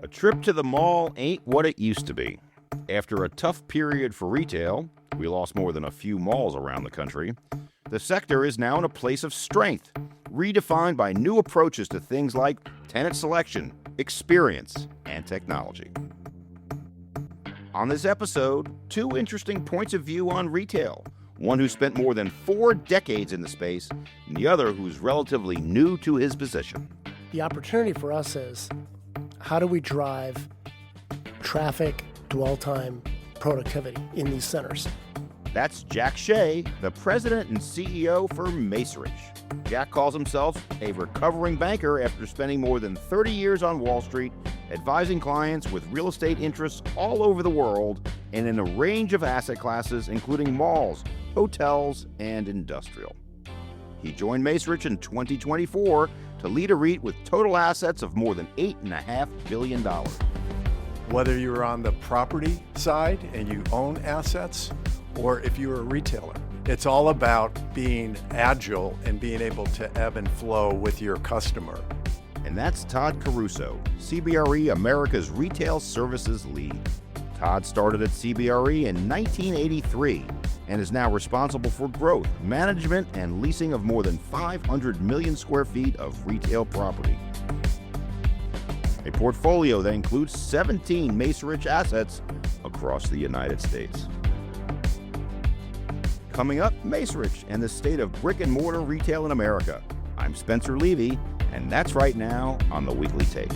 A trip to the mall ain't what it used to be. After a tough period for retail, we lost more than a few malls around the country. The sector is now in a place of strength, redefined by new approaches to things like tenant selection, experience, and technology. On this episode, two interesting points of view on retail. One who spent more than 4 decades in the space, and the other who's relatively new to his position. The opportunity for us is, how do we drive traffic, dwell time, productivity in these centers? That's Jack Hsieh, the president and CEO for Macerich. Jack calls himself a recovering banker after spending more than 30 years on Wall Street, advising clients with real estate interests all over the world and in a range of asset classes, including malls, hotels, and industrial. He joined Macerich in 2024 to lead a REIT with total assets of more than $8.5 billion. Whether you're on the property side and you own assets, or if you're a retailer, it's all about being agile and being able to ebb and flow with your customer. And that's Todd Caruso, CBRE America's Retail Services Lead. Todd started at CBRE in 1983 and is now responsible for growth, management, and leasing of more than 500 million square feet of retail property. A portfolio that includes 17 Macerich assets across the United States. Coming up, Macerich and the state of brick and mortar retail in America. I'm Spencer Levy, and that's right now on the Weekly Take.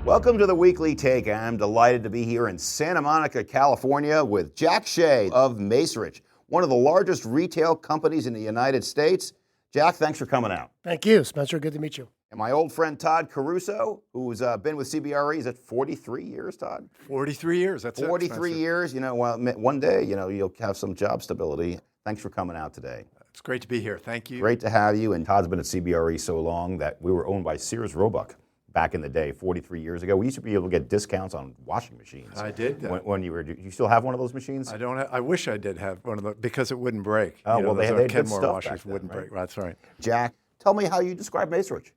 Welcome to the Weekly Take. I'm delighted to be here in Santa Monica, California with Jack Hsieh of Macerich, one of the largest retail companies in the United States. Jack, thanks for coming out. Thank you, Spencer. Good to meet you. And my old friend Todd Caruso, who's been with CBRE, is it 43 years, Todd? 43 years, that's 43 years, well, one day, you'll have some job stability. Thanks for coming out today. It's great to be here. Thank you. Great to have you. And Todd's been at CBRE so long that we were owned by Sears Roebuck back in the day, 43 years ago. We used to be able to get discounts on washing machines. I did. When you were, do you still have one of those machines? I don't. I wish I did have one of those because it wouldn't break. Oh, well, they Kenmore stuff washers back then, wouldn't break. That's right. Jack, tell me how you describe Macerich.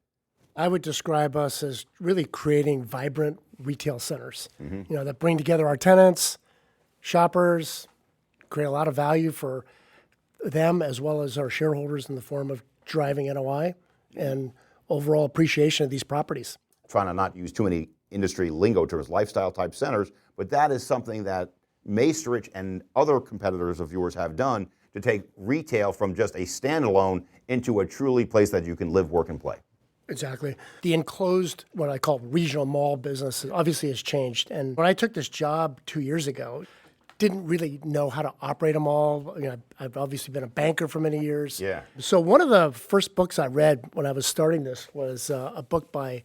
I would describe us as really creating vibrant retail centers, that bring together our tenants, shoppers, create a lot of value for them as well as our shareholders in the form of driving NOI and overall appreciation of these properties. Trying to not use too many industry lingo terms, lifestyle type centers, but that is something that Macerich and other competitors of yours have done to take retail from just a standalone into a truly place that you can live, work, and play. Exactly. The enclosed, what I call regional mall business, obviously has changed. And when I took this job 2 years ago, didn't really know how to operate a mall. I've obviously been a banker for many years. Yeah. So one of the first books I read when I was starting this was a book by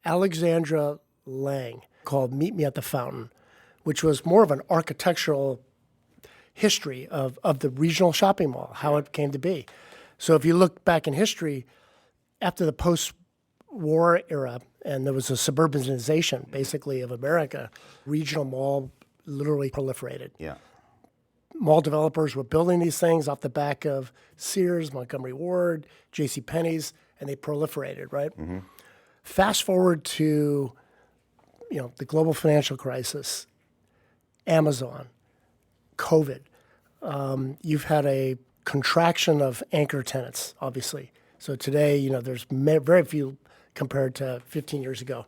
Alexandra Lang called Meet Me at the Fountain, which was more of an architectural history of the regional shopping mall, how it came to be. So if you look back in history, after the post-war era, and there was a suburbanization, basically, of America, regional mall literally proliferated. Yeah. Mall developers were building these things off the back of Sears, Montgomery Ward, JCPenney's, and they proliferated, right? Mm-hmm. Fast forward to, the global financial crisis, Amazon, COVID. You've had a contraction of anchor tenants, obviously. So today, there's very few compared to 15 years ago.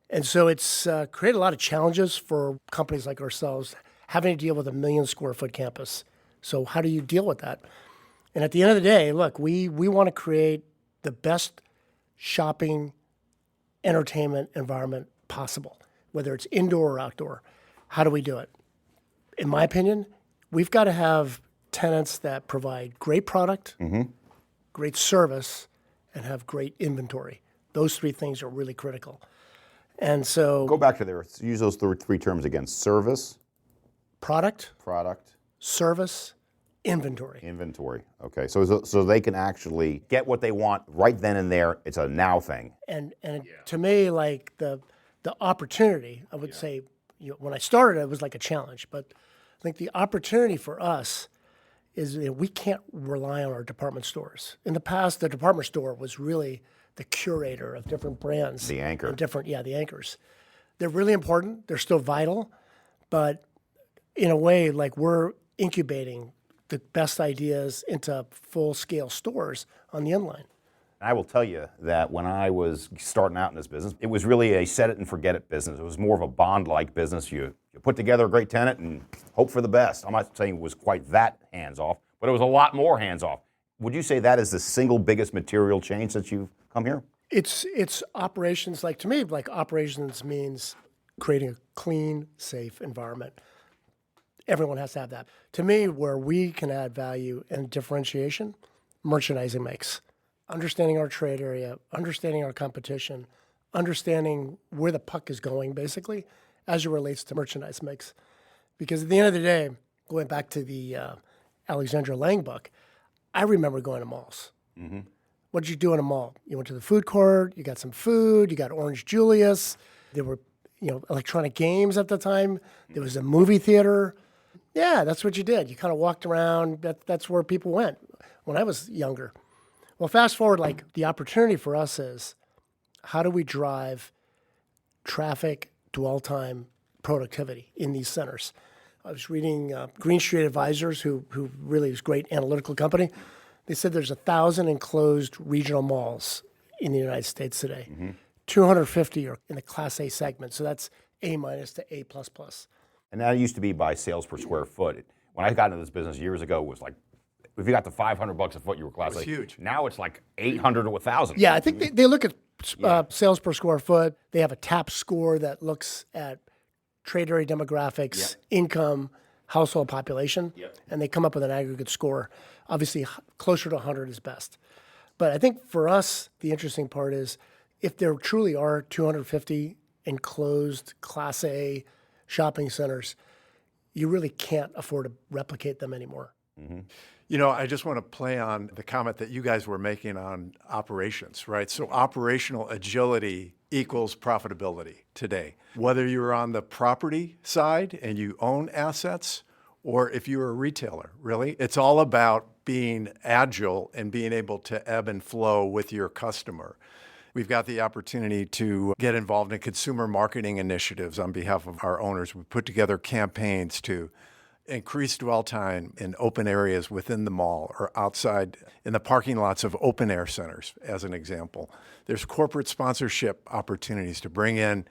And so it's created a lot of challenges for companies like ourselves having to deal with a 1 million square foot campus. So how do you deal with that? And at the end of the day, look, we want to create the best shopping, entertainment environment possible, whether it's indoor or outdoor. How do we do it? In my opinion, we've got to have tenants that provide great product, great service, and have great inventory. Those 3 things are really critical. And so Go back to there. Use those 3 terms again. Service. Product. Service. Inventory. Okay. So they can actually get what they want right then and there. It's a now thing. And to me, like the opportunity, I would say, when I started, it was like a challenge. But I think the opportunity for us is we can't rely on our department stores. In the past, the department store was really the curator of different brands. The anchor. And the anchors. They're really important. They're still vital. But in a way, like we're incubating the best ideas into full-scale stores on the inline. I will tell you that when I was starting out in this business, it was really a set it and forget it business. It was more of a bond-like business. You put together a great tenant and hope for the best. I'm not saying it was quite that hands-off, but it was a lot more hands-off. Would you say that is the single biggest material change since you've come here? It's operations. Like to me, like operations means creating a clean, safe environment. Everyone has to have that. To me, where we can add value and differentiation, merchandising makes. Understanding our trade area, understanding our competition, understanding where the puck is going, basically, as it relates to merchandise mix. Because at the end of the day, going back to the Alexandra Lang book, I remember going to malls. Mm-hmm. What did you do in a mall? You went to the food court, you got some food, you got Orange Julius. There were, electronic games at the time. There was a movie theater. Yeah, that's what you did. You kind of walked around. That's where people went when I was younger. Well, fast forward, like the opportunity for us is how do we drive traffic, dwell time, productivity in these centers? I was reading Green Street Advisors, who really is a great analytical company. They said there's 1,000 enclosed regional malls in the United States today. Mm-hmm. 250 are in the Class A segment, so that's A- to A++. And that used to be by sales per square foot. When I got into this business years ago, it was like, if you got to $500 a foot, you were Class A. It's huge. Now it's like 800 to 1,000. Yeah, I think they look at sales per square foot. They have a TAP score that looks at trade area demographics, income, household population, and they come up with an aggregate score. Obviously, closer to 100 is best. But I think for us, the interesting part is if there truly are 250 enclosed Class A shopping centers, you really can't afford to replicate them anymore. Mm-hmm. I just want to play on the comment that you guys were making on operations, right? So operational agility equals profitability today. Whether you're on the property side and you own assets, or if you're a retailer, really, it's all about being agile and being able to ebb and flow with your customer. We've got the opportunity to get involved in consumer marketing initiatives on behalf of our owners. We put together campaigns to increase dwell time in open areas within the mall or outside in the parking lots of open air centers, as an example. There's corporate sponsorship opportunities to bring in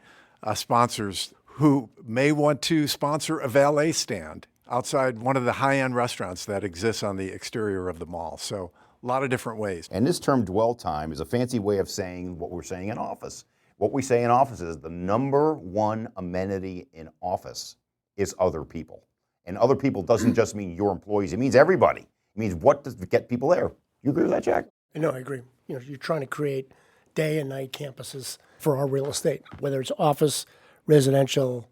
sponsors who may want to sponsor a valet stand outside one of the high-end restaurants that exists on the exterior of the mall. So a lot of different ways. And this term dwell time is a fancy way of saying what we're saying in office. What we say in office is the number one amenity in office is other people. And other people doesn't just mean your employees. It means everybody. It means what does get people there. You agree with that, Jack? No, I agree. You're trying to create day and night campuses for our real estate, whether it's office, residential,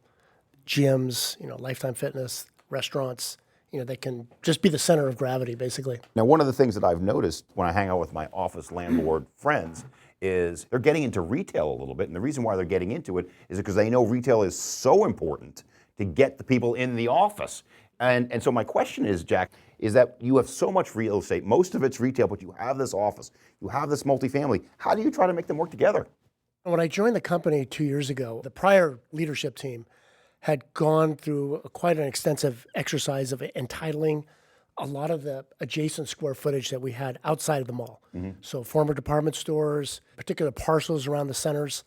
gyms, Lifetime Fitness, restaurants, that can just be the center of gravity, basically. Now, one of the things that I've noticed when I hang out with my office landlord friends is they're getting into retail a little bit. And the reason why they're getting into it is because they know retail is so important to get the people in the office. And so my question is, Jack, is that you have so much real estate, most of it's retail, but you have this office, you have this multifamily. How do you try to make them work together? When I joined the company 2 years ago, the prior leadership team had gone through quite an extensive exercise of entitling a lot of the adjacent square footage that we had outside of the mall. Mm-hmm. So former department stores, particular parcels around the centers.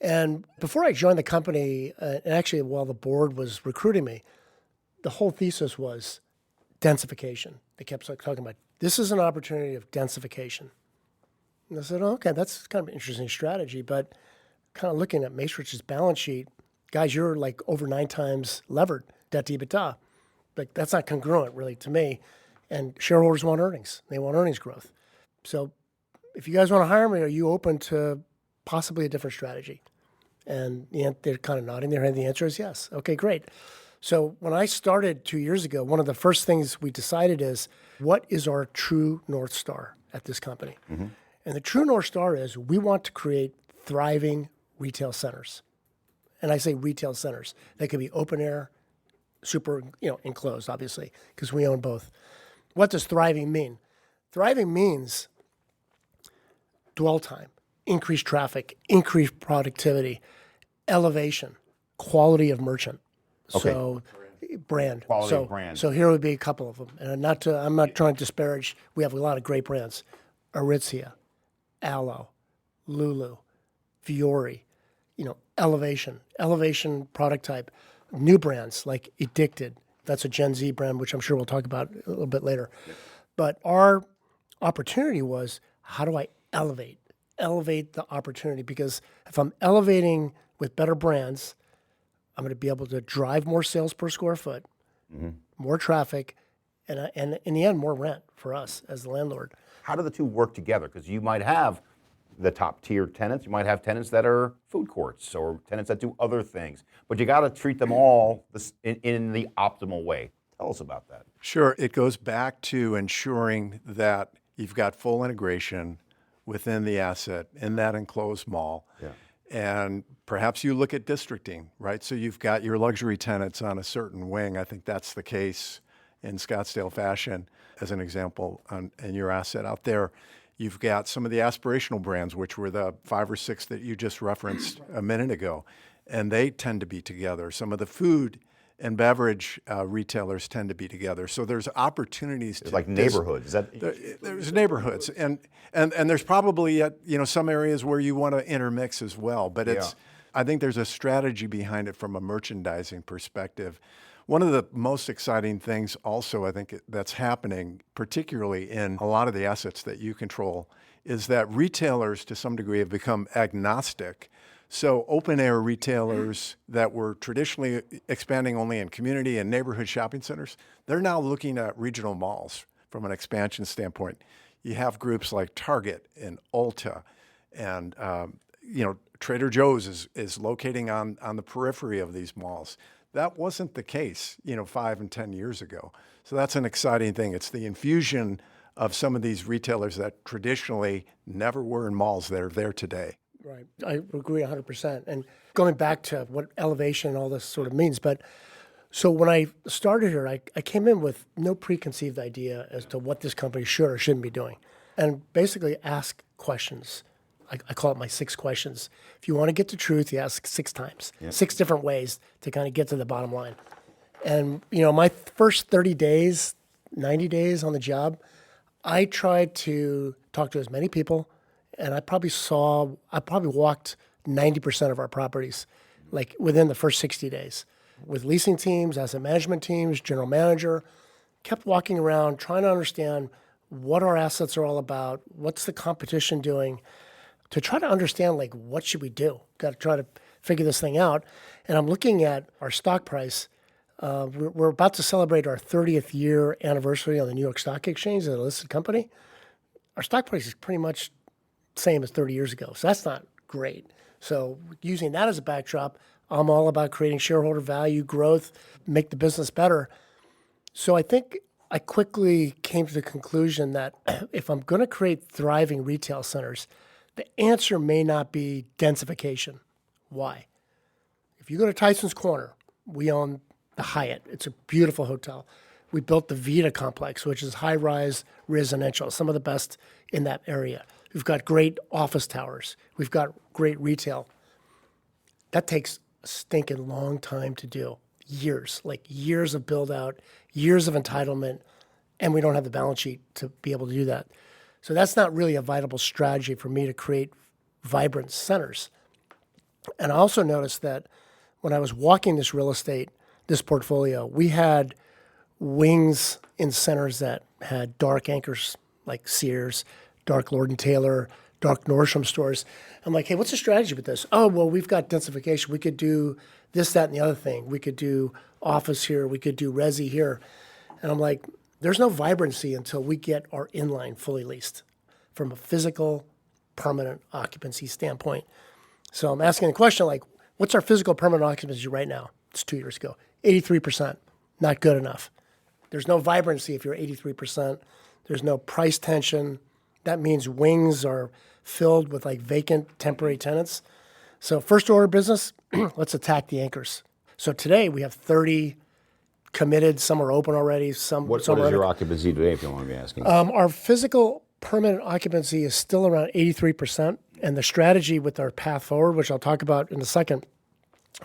And before I joined the company, and actually while the board was recruiting me, the whole thesis was densification. They kept talking about, this is an opportunity of densification. And I said, okay, that's kind of an interesting strategy, but kind of looking at Macerich's balance sheet, guys, you're like over 9 times levered, debt to EBITDA. Like that's not congruent really to me. And shareholders want earnings. They want earnings growth. So if you guys want to hire me, are you open to possibly a different strategy? And they're kind of nodding their head. The answer is yes. Okay, great. So when I started 2 years ago, one of the first things we decided is, what is our true North Star at this company? Mm-hmm. And the true North Star is we want to create thriving retail centers. And I say retail centers. They could be open air, super, enclosed, obviously, because we own both. what does thriving mean? Thriving means dwell time, increased traffic, increased productivity, elevation, quality of merchant. Okay. So brand. Quality of brand. So here would be a couple of them. And I'm not trying to disparage. We have a lot of great brands. Aritzia, Aloe, Lulu, Fiore, elevation product type. New brands like Addicted. That's a Gen Z brand, which I'm sure we'll talk about a little bit later. Yep. But our opportunity was, how do I elevate the opportunity? Because if I'm elevating with better brands, I'm going to be able to drive more sales per square foot, more traffic, and in the end, more rent for us as the landlord. How do the two work together? Because you might have the top tier tenants, you might have tenants that are food courts or tenants that do other things, but you got to treat them all in the optimal way. Tell us about that. Sure. It goes back to ensuring that you've got full integration within the asset in that enclosed mall. Yeah. And perhaps you look at districting, right? So you've got your luxury tenants on a certain wing. I think that's the case in Scottsdale fashion, as an example, in your asset out there. You've got some of the aspirational brands, which were the 5 or 6 that you just referenced a minute ago, and they tend to be together. Some of the food and beverage retailers tend to be together. So there's opportunities to like neighborhoods. There's neighborhoods, and there's probably some areas where you want to intermix as well. But I think there's a strategy behind it from a merchandising perspective. One of the most exciting things also, I think, that's happening, particularly in a lot of the assets that you control, is that retailers, to some degree, have become agnostic. So open-air retailers that were traditionally expanding only in community and neighborhood shopping centers, they're now looking at regional malls from an expansion standpoint. You have groups like Target and Ulta, and Trader Joe's is locating on the periphery of these malls. That wasn't the case, 5 and 10 years ago. So that's an exciting thing. It's the infusion of some of these retailers that traditionally never were in malls that are there today. Right. I agree 100%. And going back to what elevation and all this sort of means, but so when I started here, I came in with no preconceived idea as to what this company should or shouldn't be doing, and basically ask questions. I call it my 6 questions. If you want to get to truth, you ask 6 times, 6 different ways to kind of get to the bottom line. And, my first 30 days, 90 days on the job, I tried to talk to as many people, and I probably walked 90% of our properties, like within the first 60 days, with leasing teams, asset management teams, general manager, kept walking around trying to understand what our assets are all about, what's the competition doing, to try to understand, like, what should we do? Got to try to figure this thing out. And I'm looking at our stock price. We're about to celebrate our 30th year anniversary on the New York Stock Exchange as a listed company. Our stock price is pretty much same as 30 years ago. So that's not great. So using that as a backdrop, I'm all about creating shareholder value, growth, make the business better. So I think I quickly came to the conclusion that if I'm going to create thriving retail centers, the answer may not be densification. Why? If you go to Tyson's Corner, we own the Hyatt. It's a beautiful hotel. We built the Vita complex, which is high-rise residential, some of the best in that area. We've got great office towers. We've got great retail. That takes a stinking long time to do. Years of build-out, years of entitlement, and we don't have the balance sheet to be able to do that. So that's not really a viable strategy for me to create vibrant centers. And I also noticed that when I was walking this real estate, this portfolio, we had wings in centers that had dark anchors like Sears, dark Lord & Taylor, dark Nordstrom stores. I'm like, hey, what's the strategy with this? Oh, well, we've got densification. We could do this, that, and the other thing. We could do office here. We could do resi here. And I'm like, there's no vibrancy until we get our inline fully leased from a physical, permanent occupancy standpoint. So I'm asking the question, like, what's our physical permanent occupancy right now? It's 2 years ago. 83%. Not good enough. There's no vibrancy if you're 83%. There's no price tension. That means wings are filled with like vacant temporary tenants. So first order business, let's attack the anchors. So today we have 30 committed, some are open already, some What some is are your occupancy today, if you don't mind me asking? Our physical permanent occupancy is still around 83%, and the strategy with our path forward, which I'll talk about in a second,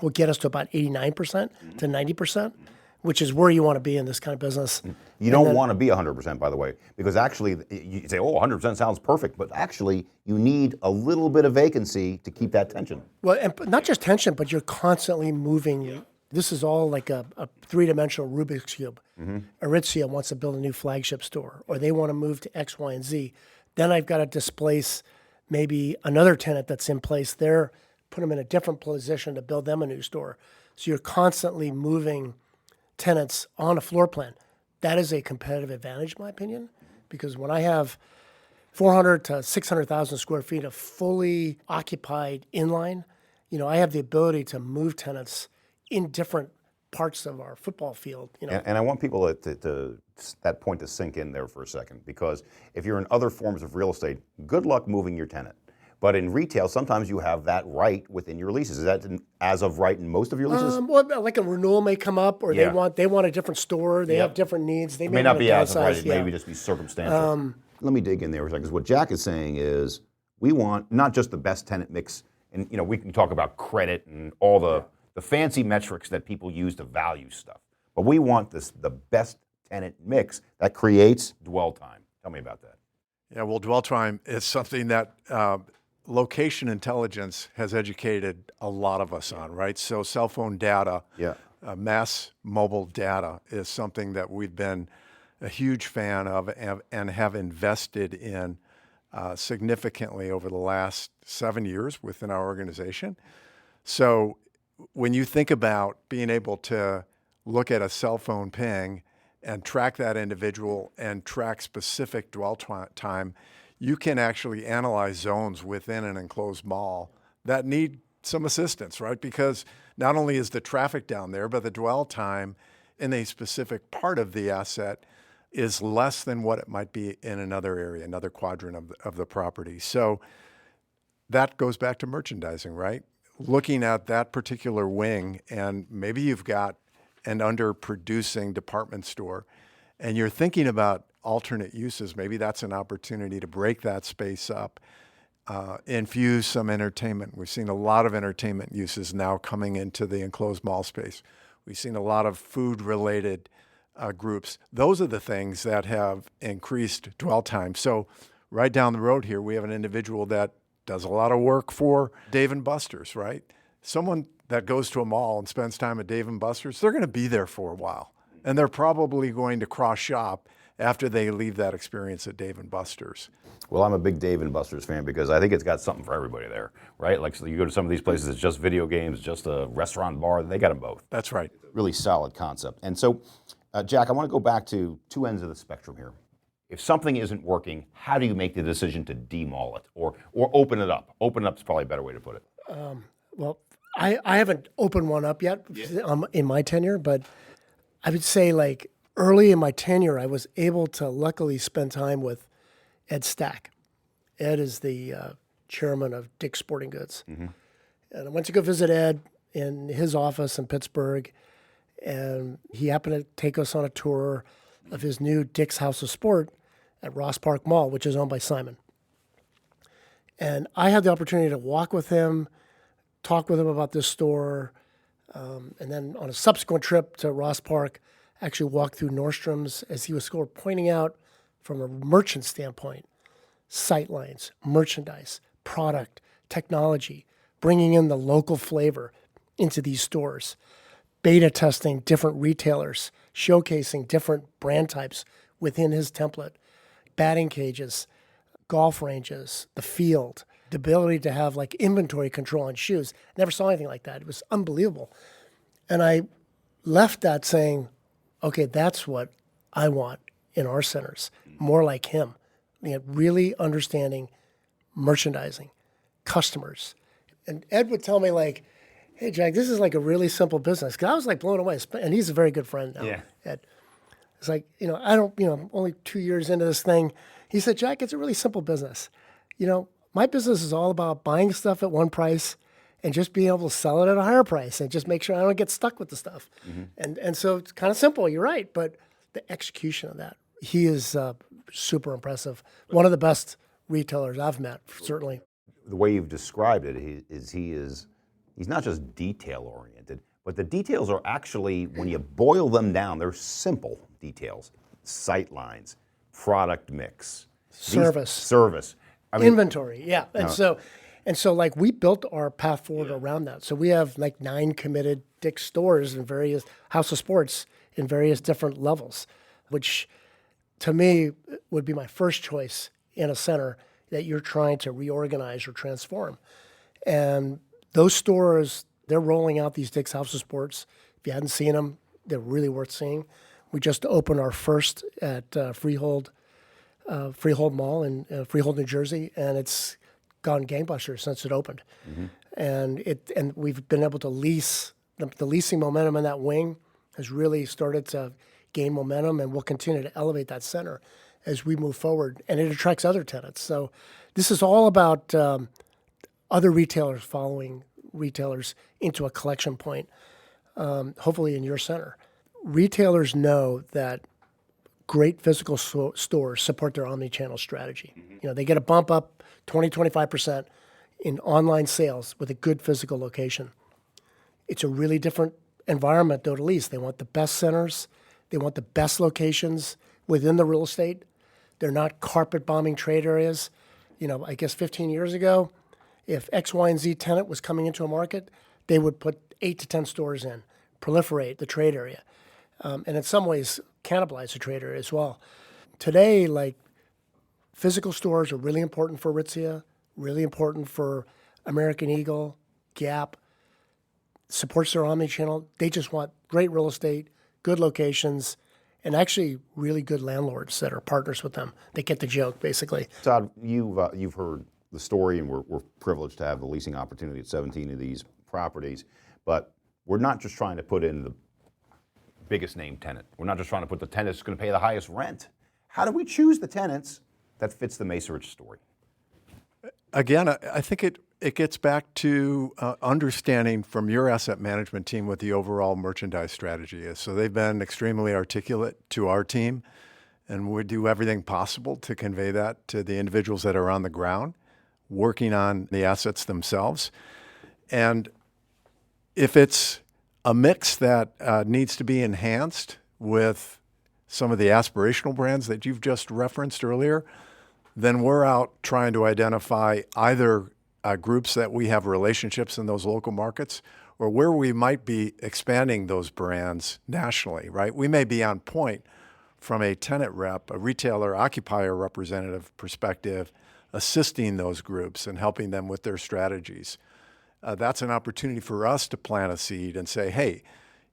will get us to about 89% to 90%, which is where you want to be in this kind of business. You don't want to be 100%, by the way, because actually you say, oh, 100% sounds perfect, but actually you need a little bit of vacancy to keep that tension. Well, and not just tension, but you're constantly moving. This is all like a three-dimensional Rubik's Cube. Aritzia wants to build a new flagship store, or they want to move to X, Y, and Z. Then I've got to displace maybe another tenant that's in place there, put them in a different position to build them a new store. So you're constantly moving tenants on a floor plan. That is a competitive advantage, in my opinion, because when I have 400 to 600,000 square feet of fully occupied inline, I have the ability to move tenants in different parts of our football field. And I want people to that point to sink in there for a second, because if you're in other forms of real estate, good luck moving your tenant. But in retail, sometimes you have that right within your leases. Is that as of right in most of your leases? Well, like a renewal may come up, or Yeah. they want a different store. They have different needs. They It may not be as of right. downsize, It may just be circumstantial. Let me dig in there for a second, because what Jack is saying is we want not just the best tenant mix, and we can talk about credit and all the fancy metrics that people use to value stuff, but we want the best tenant mix that creates dwell time. Tell me about that. Yeah, well, dwell time is something that location intelligence has educated a lot of us on, right? So cell phone data, mass mobile data is something that we've been a huge fan of and have invested in significantly over the last 7 years within our organization. So when you think about being able to look at a cell phone ping and track that individual and track specific dwell time, you can actually analyze zones within an enclosed mall that need some assistance, right? Because not only is the traffic down there, but the dwell time in a specific part of the asset is less than what it might be in another area, another quadrant of the property. So that goes back to merchandising, right? Looking at that particular wing, and maybe you've got an underproducing department store, and you're thinking about alternate uses. Maybe that's an opportunity to break that space up, infuse some entertainment. We've seen a lot of entertainment uses now coming into the enclosed mall space. We've seen a lot of food-related groups. Those are the things that have increased dwell time. So right down the road here, we have an individual that does a lot of work for Dave & Buster's, right? Someone that goes to a mall and spends time at Dave & Buster's, they're going to be there for a while. And they're probably going to cross-shop after they leave that experience at Dave & Buster's. Well, I'm a big Dave & Buster's fan because I think it's got something for everybody there, right? Like, so you go to some of these places, it's just video games, just a restaurant, bar, they got them both. That's right. Really solid concept. And so, Jack, I want to go back to two ends of the spectrum here. If something isn't working, how do you make the decision to demall it or open it up? Open it up is probably a better way to put it. Well, I haven't opened one up yet in my tenure, but I would say like early in my tenure, I was able to luckily spend time with Ed Stack. Ed is the chairman of Dick's Sporting Goods. And I went to go visit Ed in his office in Pittsburgh, and he happened to take us on a tour of his new Dick's House of Sport at Ross Park Mall, which is owned by Simon. And I had the opportunity to walk with him, talk with him about this store, and then on a subsequent trip to Ross Park, actually walk through Nordstrom's as he was sort of pointing out from a merchant standpoint, sight lines, merchandise, product, technology, bringing in the local flavor into these stores, beta testing different retailers, showcasing different brand types within his template, batting cages, golf ranges, the field, the ability to have like inventory control on shoes. Never saw anything like that. It was unbelievable. And I left that saying, okay, that's what I want in our centers, more like him. Really understanding merchandising, customers. And Ed would tell me like, hey, Jack, this is like a really simple business. Because I was like blown away. And he's a very good friend now, Ed. It's like, I don't, I'm only 2 years into this thing. He said, Jack, it's a really simple business. My business is all about buying stuff at one price and just being able to sell it at a higher price and just make sure I don't get stuck with the stuff. And so it's kind of simple, you're right, but the execution of that, he is super impressive. One of the best retailers I've met, certainly. The way you've described it, he's not just detail oriented, but the details are actually, when you boil them down, they're simple details. Sight lines, product mix, service. I mean, Inventory, yeah. And so like we built our path forward around that. So we have like 9 committed Dick's stores in various House of Sports in various different levels, which to me would be my first choice in a center that you're trying to reorganize or transform. And those stores, they're rolling out these Dick's House of Sports. If you hadn't seen them, they're really worth seeing. We just opened our first at Freehold Mall in Freehold, New Jersey, and it's gone gangbusters since it opened. And we've been able to lease. The leasing momentum in that wing has really started to gain momentum, and we'll continue to elevate that center as we move forward. And it attracts other tenants. So this is all about other retailers following retailers into a collection point, hopefully in your center. Retailers know that great physical stores support their omni-channel strategy. They get a bump up 20-25% in online sales with a good physical location. It's a really different environment, though, to lease. They want the best centers. They want the best locations within the real estate. They're not carpet bombing trade areas. I guess 15 years ago, if X, Y, and Z tenant was coming into a market, they would put 8 to 10 stores in, proliferate the trade area, and in some ways cannibalize the trade area as well. Today, like, physical stores are really important for Hsieh, really important for American Eagle, Gap, supports their omni-channel. They just want great real estate, good locations, and actually really good landlords that are partners with them. They get the joke, basically. Todd, you've heard the story, and we're privileged to have the leasing opportunity at 17 of these properties, but we're not just trying to put in the biggest name tenant. We're not just trying to put the tenant that's going to pay the highest rent. How do we choose the tenants that fits the Macerich story? Again, I think it gets back to understanding from your asset management team what the overall merchandise strategy is. So they've been extremely articulate to our team, and we do everything possible to convey that to the individuals that are on the ground, working on the assets themselves. And if it's a mix that needs to be enhanced with some of the aspirational brands that you've just referenced earlier, then we're out trying to identify either groups that we have relationships in those local markets or where we might be expanding those brands nationally, right? We may be on point from a tenant rep, a retailer, occupier representative perspective, assisting those groups and helping them with their strategies. That's an opportunity for us to plant a seed and say, hey,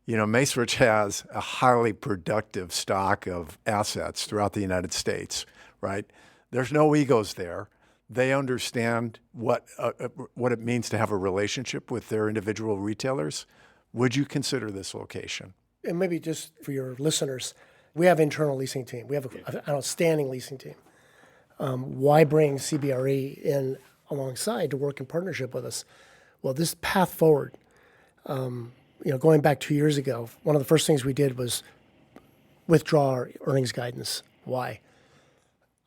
Macerich has a highly productive stock of assets throughout the United States, right? There's no egos there. They understand what it means to have a relationship with their individual retailers. Would you consider this location? And maybe just for your listeners, we have internal leasing team. We have an outstanding leasing team. Why bring CBRE in alongside to work in partnership with us? Well, this path forward, going back 2 years ago, one of the first things we did was withdraw our earnings guidance. Why?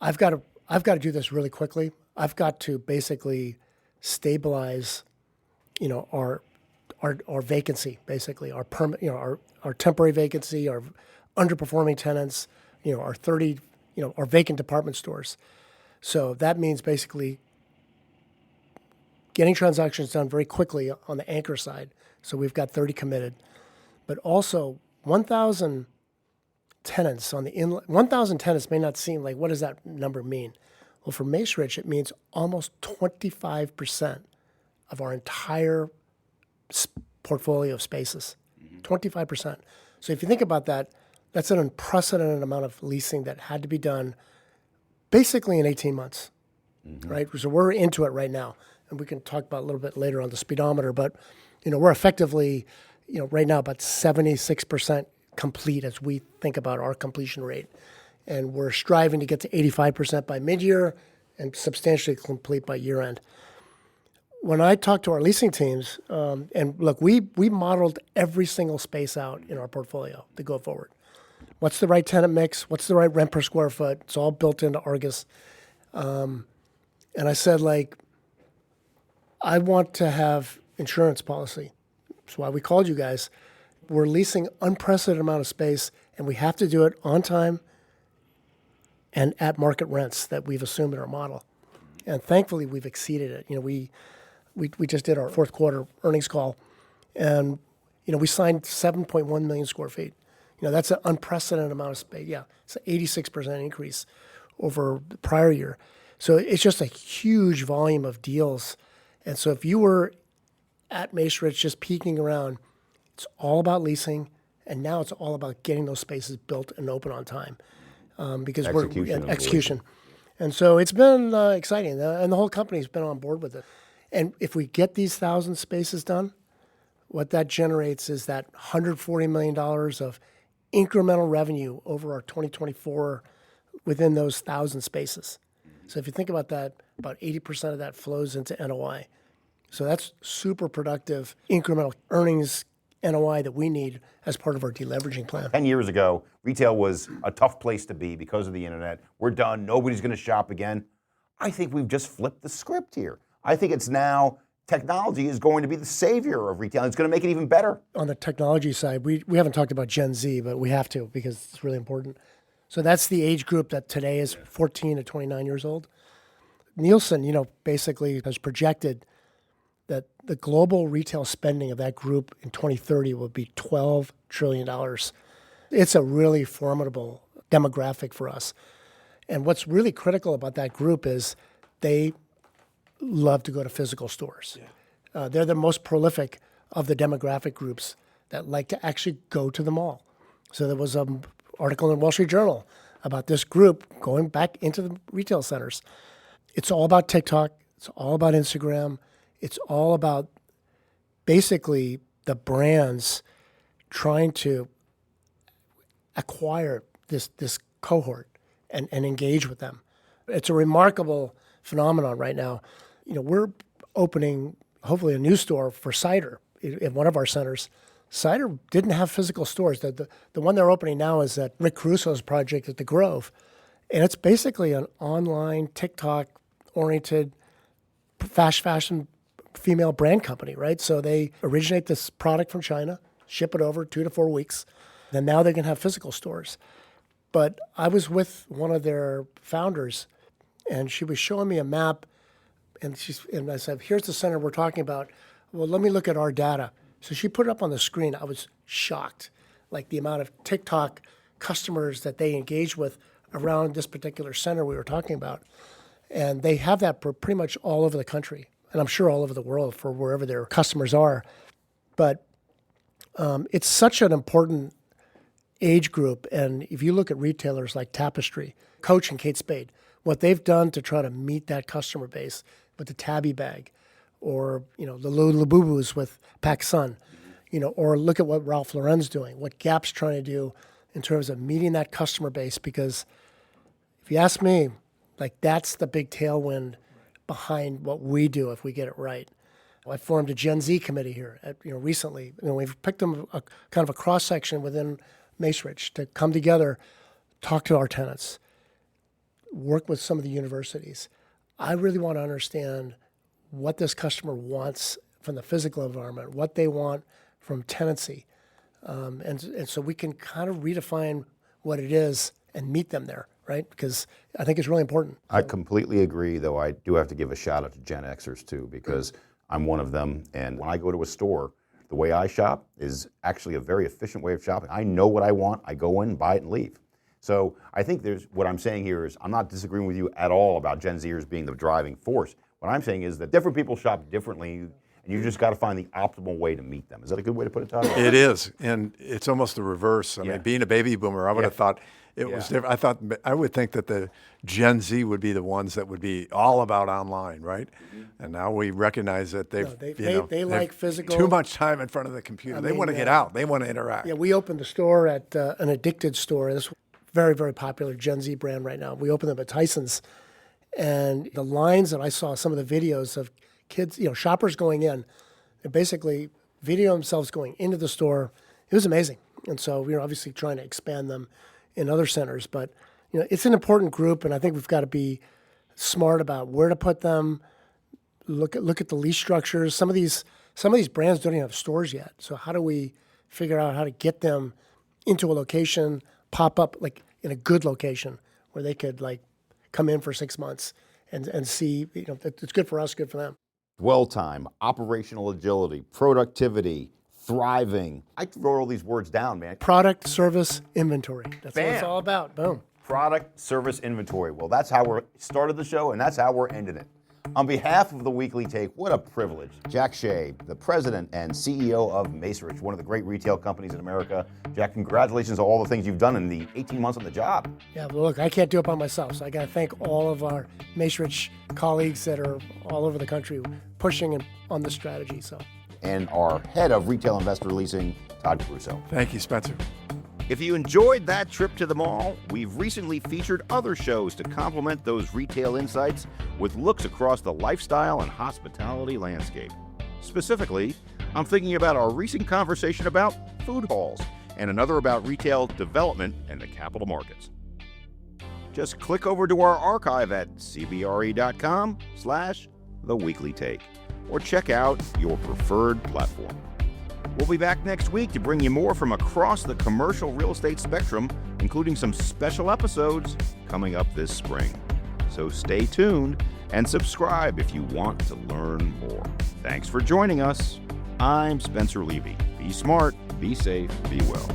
I've got to do this really quickly. I've got to basically stabilize, our vacancy, basically our our temporary vacancy, our underperforming tenants, our 30, our vacant department stores. So that means basically getting transactions done very quickly on the anchor side. So we've got 30 committed, but also 1,000 tenants on the inlet. 1,000 tenants may not seem like, what does that number mean? Well, for Macerich, it means almost 25% of our entire portfolio of spaces. 25%. So if you think about that, that's an unprecedented amount of leasing that had to be done basically in 18 months, right? So we're into it right now, and we can talk about a little bit later on the speedometer, but we're effectively, right now about 76% complete as we think about our completion rate. And we're striving to get to 85% by mid-year and substantially complete by year end. when I talk to our leasing teams, and look, we modeled every single space out in our portfolio to go forward. What's the right tenant mix? What's the right rent per square foot? It's all built into Argus. And I said, like, I want to have insurance policy. That's why we called you guys. We're leasing unprecedented amount of space, and we have to do it on time and at market rents that we've assumed in our model. And thankfully, we've exceeded it. You know, we just did our fourth quarter earnings call, and you know, we signed 7.1 million square feet. You know, that's an unprecedented amount of space. Yeah, it's an 86% increase over the prior year. So it's just a huge volume of deals. And so if you were at Macerich just peeking around, it's all about leasing, and now it's all about getting those spaces built and open on time, because Execution. execution. And so it's been exciting, and the whole company's been on board with it. And if we get these 1,000 spaces done, what that generates is that $140 million of incremental revenue over our 2024 within those 1,000 spaces. So if you think about that, about 80% of that flows into NOI. So that's super productive incremental earnings NOI that we need as part of our deleveraging plan. 10 years ago, retail was a tough place to be because of the internet. We're done. Nobody's going to shop again. I think we've just flipped the script here. I think it's now technology is going to be the savior of retail. It's going to make it even better. On the technology side, we haven't talked about Gen Z, but we have to because it's really important. So that's the age group that today is 14 to 29 years old. Nielsen, you know, basically has projected that the global retail spending of that group in 2030 will be $12 trillion. It's a really formidable demographic for us. And what's really critical about that group is they love to go to physical stores. Yeah. They're the most prolific of the demographic groups that like to actually go to the mall. So there was an article in Wall Street Journal about this group going back into the retail centers. It's all about TikTok. It's all about Instagram. It's all about basically the brands trying to acquire this cohort and engage with them. It's a remarkable phenomenon right now. You know, we're opening hopefully a new store for cider in one of our centers. Cider didn't have physical stores. The one they're opening now is at Rick Caruso's project at the Grove. And it's basically an online TikTok-oriented fast fashion female brand company, right? So they originate this product from China, ship it over 2 to 4 weeks, then now they can have physical stores. But I was with one of their founders, and she was showing me a map, and I said, here's the center we're talking about. Well, let me look at our data. So she put it up on the screen. I was shocked, like the amount of TikTok customers that they engage with around this particular center we were talking about. And they have that for pretty much all over the country, and I'm sure all over the world for wherever their customers are. But it's such an important age group. And if you look at retailers like Tapestry, Coach and Kate Spade, what they've done to try to meet that customer base with the Tabby bag, or you know the Labubus with PacSun, you know, or look at what Ralph Lauren's doing, what Gap's trying to do in terms of meeting that customer base. Because if you ask me, like that's the big tailwind behind what we do if we get it right. I formed a Gen Z committee here recently. You know, we've picked them kind of a cross section within Macerich to come together, talk to our tenants, work with some of the universities. I really want to understand what this customer wants from the physical environment, what they want from tenancy. And so we can kind of redefine what it is and meet them there, right? Because I think it's really important. I completely agree, though I do have to give a shout out to Gen Xers too, because I'm one of them. And when I go to a store, the way I shop is actually a very efficient way of shopping. I know what I want. I go in, buy it, and leave. So I think what I'm saying here is I'm not disagreeing with you at all about Gen Zers being the driving force. What I'm saying is that different people shop differently, and you just got to find the optimal way to meet them. Is that a good way to put it, Todd? It is, and it's almost the reverse. I mean, being a baby boomer, I would have thought it was different. I would think that the Gen Z would be the ones that would be all about online, right? Mm-hmm. And now we recognize that they like physical. Too much time in front of the computer. They want to get out. They want to interact. Yeah, we opened the store at an Addicted store. This very, very popular Gen Z brand right now. We opened them at Tyson's. And the lines that I saw, some of the videos of kids, shoppers going in and basically video themselves going into the store. It was amazing. And so we're obviously trying to expand them in other centers, but it's an important group, and I think we've got to be smart about where to put them. Look at the lease structures. Some of these brands don't even have stores yet. So how do we figure out how to get them into a location, pop up like in a good location where they could like come in for 6 months and see, it's good for us, good for them. Dwell time, operational agility, productivity, thriving. I wrote all these words down, man. Product, service, inventory. That's what it's Bam. all about. Boom. Product, service, inventory. Well, that's how we started the show, and that's how we're ending it. On behalf of the Weekly Take, what a privilege. Jack Hsieh, the president and CEO of Macerich, one of the great retail companies in America. Jack, congratulations on all the things you've done in the 18 months on the job. Yeah, but look, I can't do it by myself, so I got to thank all of our Macerich colleagues that are all over the country pushing on this strategy. And our head of retail investor leasing, Todd Caruso. Thank you, Spencer. If you enjoyed that trip to the mall, we've recently featured other shows to complement those retail insights with looks across the lifestyle and hospitality landscape. Specifically, I'm thinking about our recent conversation about food halls and another about retail development and the capital markets. Just click over to our archive at cbre.com/theweeklytake or check out your preferred platform. We'll be back next week to bring you more from across the commercial real estate spectrum, including some special episodes coming up this spring. So stay tuned and subscribe if you want to learn more. Thanks for joining us. I'm Spencer Levy. Be smart, be safe, be well.